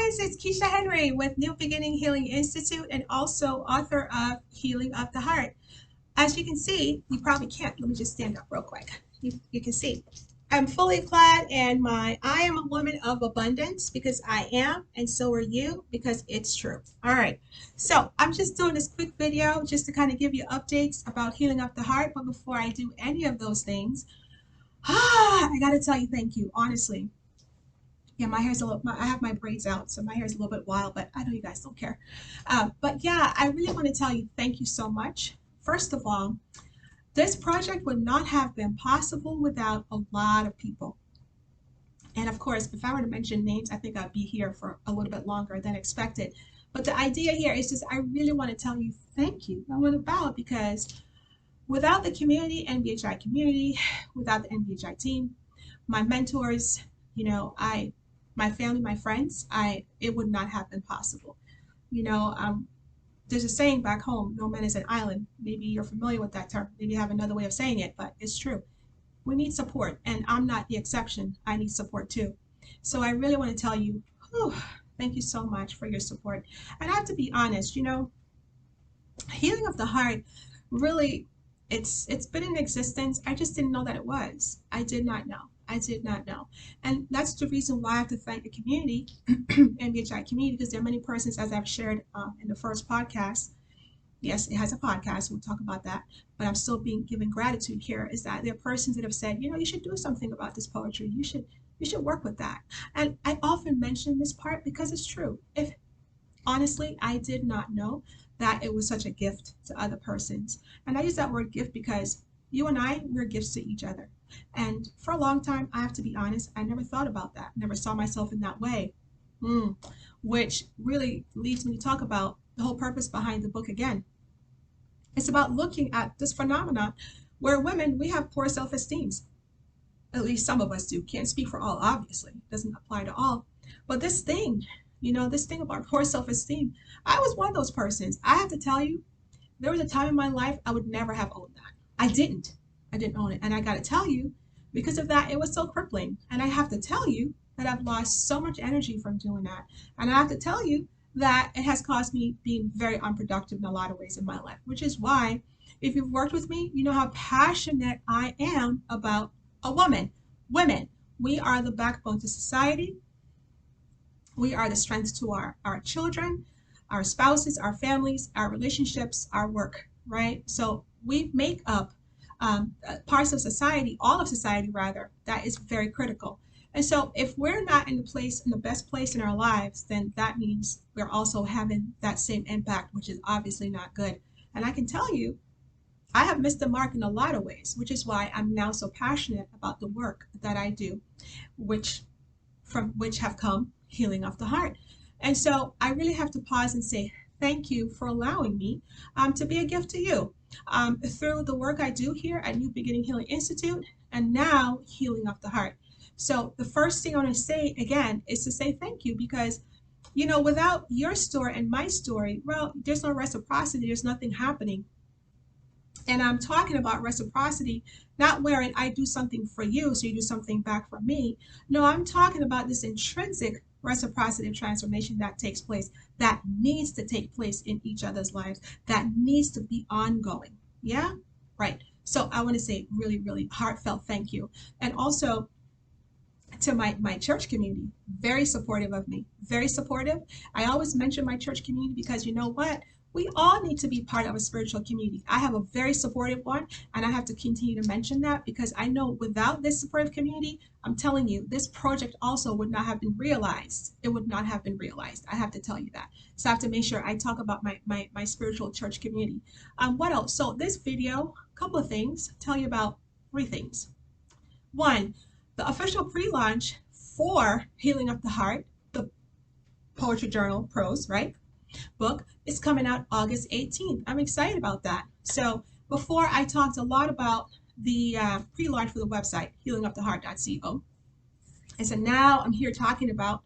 guys, it's Keisha Henry with New Beginning Healing Institute and also author of Healing of the Heart. As you can see, you probably can't. Let me just stand up real quick. You can see I'm fully clad and I am a woman of abundance because I am, and so are you because it's true. All right. So I'm just doing this quick video just to kind of give you updates about Healing of the Heart. But before I do any of those things, I got to tell you thank you, honestly. Yeah, my hair's a little, I have my braids out, so my hair's a little bit wild, but I know you guys don't care. But yeah, I really want to tell you thank you so much. First of all, this project would not have been possible without a lot of people. And of course, if I were to mention names, I think I'd be here for a little bit longer than expected. But the idea here is just, I really want to tell you thank you. I want to bow because without the community, NBHI community, without the NBHI team, my mentors, my family, my friends, it would not have been possible. There's a saying back home, no man is an island. Maybe you're familiar with that term. Maybe you have another way of saying it, but it's true. We need support, and I'm not the exception. I need support too. So I really want to tell you, thank you so much for your support. And I have to be honest, Healing of the Heart, really, it's been in existence. I just didn't know that it was. I did not know. I did not know. And that's the reason why I have to thank the community, NBHI community, because there are many persons, as I've shared in the first podcast. Yes, it has a podcast. We'll talk about that. But I'm still being given gratitude here, is that there are persons that have said, you should do something about this poetry. You should work with that. And I often mention this part because it's true. If honestly, I did not know that it was such a gift to other persons. And I use that word gift because you and I, we're gifts to each other. And for a long time, I have to be honest, I never thought about that, never saw myself in that way, which really leads me to talk about the whole purpose behind the book again. It's about looking at this phenomenon where women, we have poor self-esteem. At least some of us do. Can't speak for all, obviously. It doesn't apply to all. But this thing, this thing about poor self-esteem, I was one of those persons. I have to tell you, there was a time in my life I would never have owned that. I didn't own it. And I got to tell you, because of that, it was so crippling. And I have to tell you that I've lost so much energy from doing that. And I have to tell you that it has caused me being very unproductive in a lot of ways in my life, which is why, if you've worked with me, you know how passionate I am about a woman. Women, we are the backbone to society. We are the strength to our children, our spouses, our families, our relationships, our work, right? So we make up parts of society, all of society rather, that is very critical. And so if we're not in the best place in our lives, then that means we're also having that same impact, which is obviously not good. And I can tell you, I have missed the mark in a lot of ways, which is why I'm now so passionate about the work that I do, from which have come Healing of the Heart. And so I really have to pause and say thank you for allowing me to be a gift to you through the work I do here at New Beginning Healing Institute and now Healing of the Heart. So the first thing I want to say again is to say thank you because, without your story and my story, well, there's no reciprocity, there's nothing happening. And I'm talking about reciprocity, not wherein I do something for you, so you do something back for me. No, I'm talking about this intrinsic reciprocity of transformation that takes place, that needs to take place in each other's lives, that needs to be ongoing. Yeah? Right. So I want to say really, really heartfelt thank you. And also to my church community, very supportive of me, very supportive. I always mention my church community because you know what? We all need to be part of a spiritual community. I have a very supportive one, and I have to continue to mention that because I know without this supportive community, I'm telling you, this project also would not have been realized. It would not have been realized. I have to tell you that. So I have to make sure I talk about my spiritual church community. What else? So this video, a couple of things, tell you about 3 things. 1, the official pre-launch for Healing of the Heart, the poetry journal prose, right? Book is coming out August 18th. I'm excited about that. So before I talked a lot about the pre-launch for the website, healingoftheheart.co. And so now I'm here talking about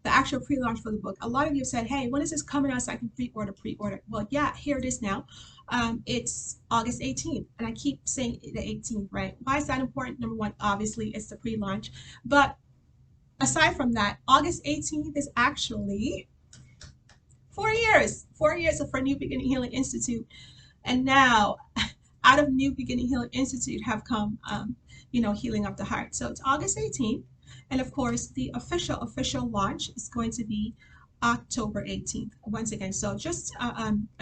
the actual pre-launch for the book. A lot of you said, hey, when is this coming out so I can pre-order? Well, yeah, here it is now. It's August 18th, and I keep saying the 18th, right? Why is that important? Number 1, obviously, it's the pre-launch. But aside from that, August 18th is actually 4 years. 4 years for New Beginning Healing Institute. And now, out of New Beginning Healing Institute have come, Healing of the Heart. So it's August 18th. And of course, the official launch is going to be October 18th. Once again, so just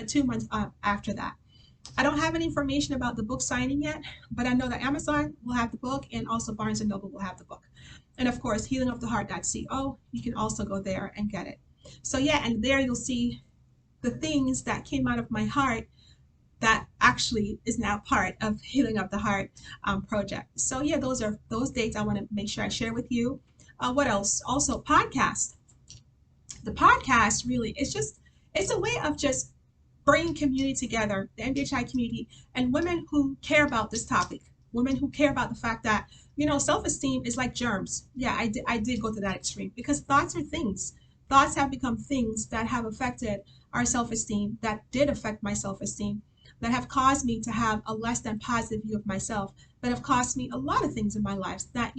2 months after that. I don't have any information about the book signing yet, but I know that Amazon will have the book and also Barnes & Noble will have the book. And of course, healingoftheheart.co, you can also go there and get it. So yeah, and there you'll see the things that came out of my heart that actually is now part of Healing of the Heart project. So yeah, those are those dates I want to make sure I share with you. What else? Also, podcast. The podcast really, it's a way of just bringing community together, the MBHI community, and women who care about this topic, women who care about the fact that, self-esteem is like germs. Yeah, I did go to that extreme because thoughts are things. Thoughts have become things that have affected our self-esteem, that did affect my self-esteem, that have caused me to have a less than positive view of myself, that have cost me a lot of things in my life that,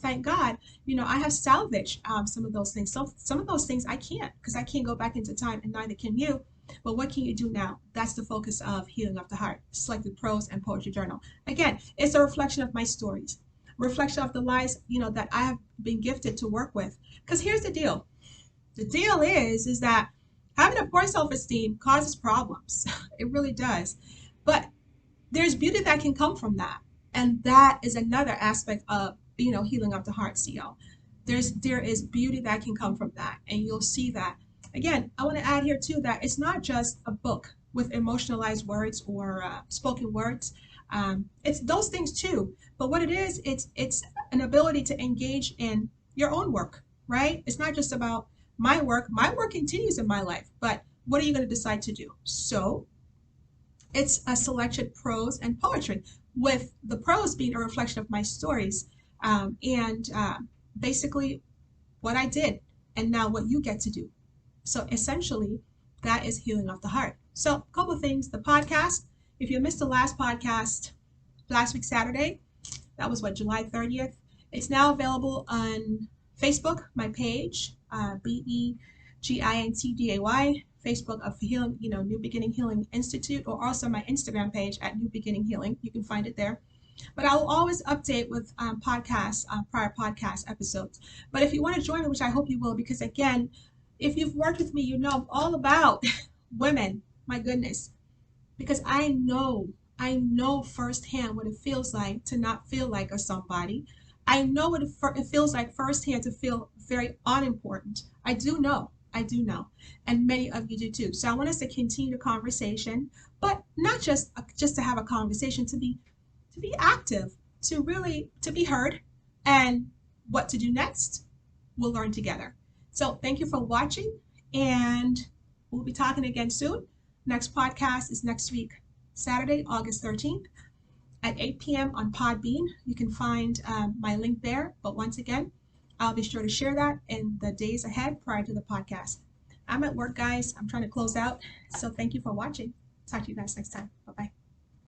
thank God, I have salvaged some of those things. So some of those things I can't, because I can't go back into time, and neither can you. But what can you do now? That's the focus of Healing of the Heart, Selected Prose and Poetry Journal. Again, it's a reflection of my stories, reflection of the lives, that I have been gifted to work with. Because here's the deal. The deal is that having a poor self-esteem causes problems. It really does. But there's beauty that can come from that. And that is another aspect of, Healing of the Heart, CO. There is beauty that can come from that. And you'll see that. Again, I want to add here too that it's not just a book with emotionalized words or spoken words. It's those things too. But what it is, it's an ability to engage in your own work, right? It's not just about my work. My work continues in my life, but what are you going to decide to do? So it's a selection prose and poetry, with the prose being a reflection of my stories and basically what I did and now what you get to do. So essentially, that is Healing of the Heart. So a couple of things. The podcast, if you missed the last podcast last week, Saturday, that was July 30th. It's now available on Facebook, my page, BEGINTDAY, Facebook of Healing, New Beginning Healing Institute, or also my Instagram page at New Beginning Healing. You can find it there. But I will always update with prior podcast episodes. But if you want to join me, which I hope you will, because again, if you've worked with me, you know all about women. My goodness, because I know firsthand what it feels like to not feel like a somebody. I know what it feels like firsthand to feel very unimportant. I do know, and many of you do too. So I want us to continue the conversation, but not just to have a conversation, to be active, to be heard, and what to do next, we'll learn together. So thank you for watching, and we'll be talking again soon. Next podcast is next week, Saturday, August 13th at 8 p.m. on Podbean. You can find my link there. But once again, I'll be sure to share that in the days ahead prior to the podcast. I'm at work, guys. I'm trying to close out. So thank you for watching. Talk to you guys next time. Bye-bye.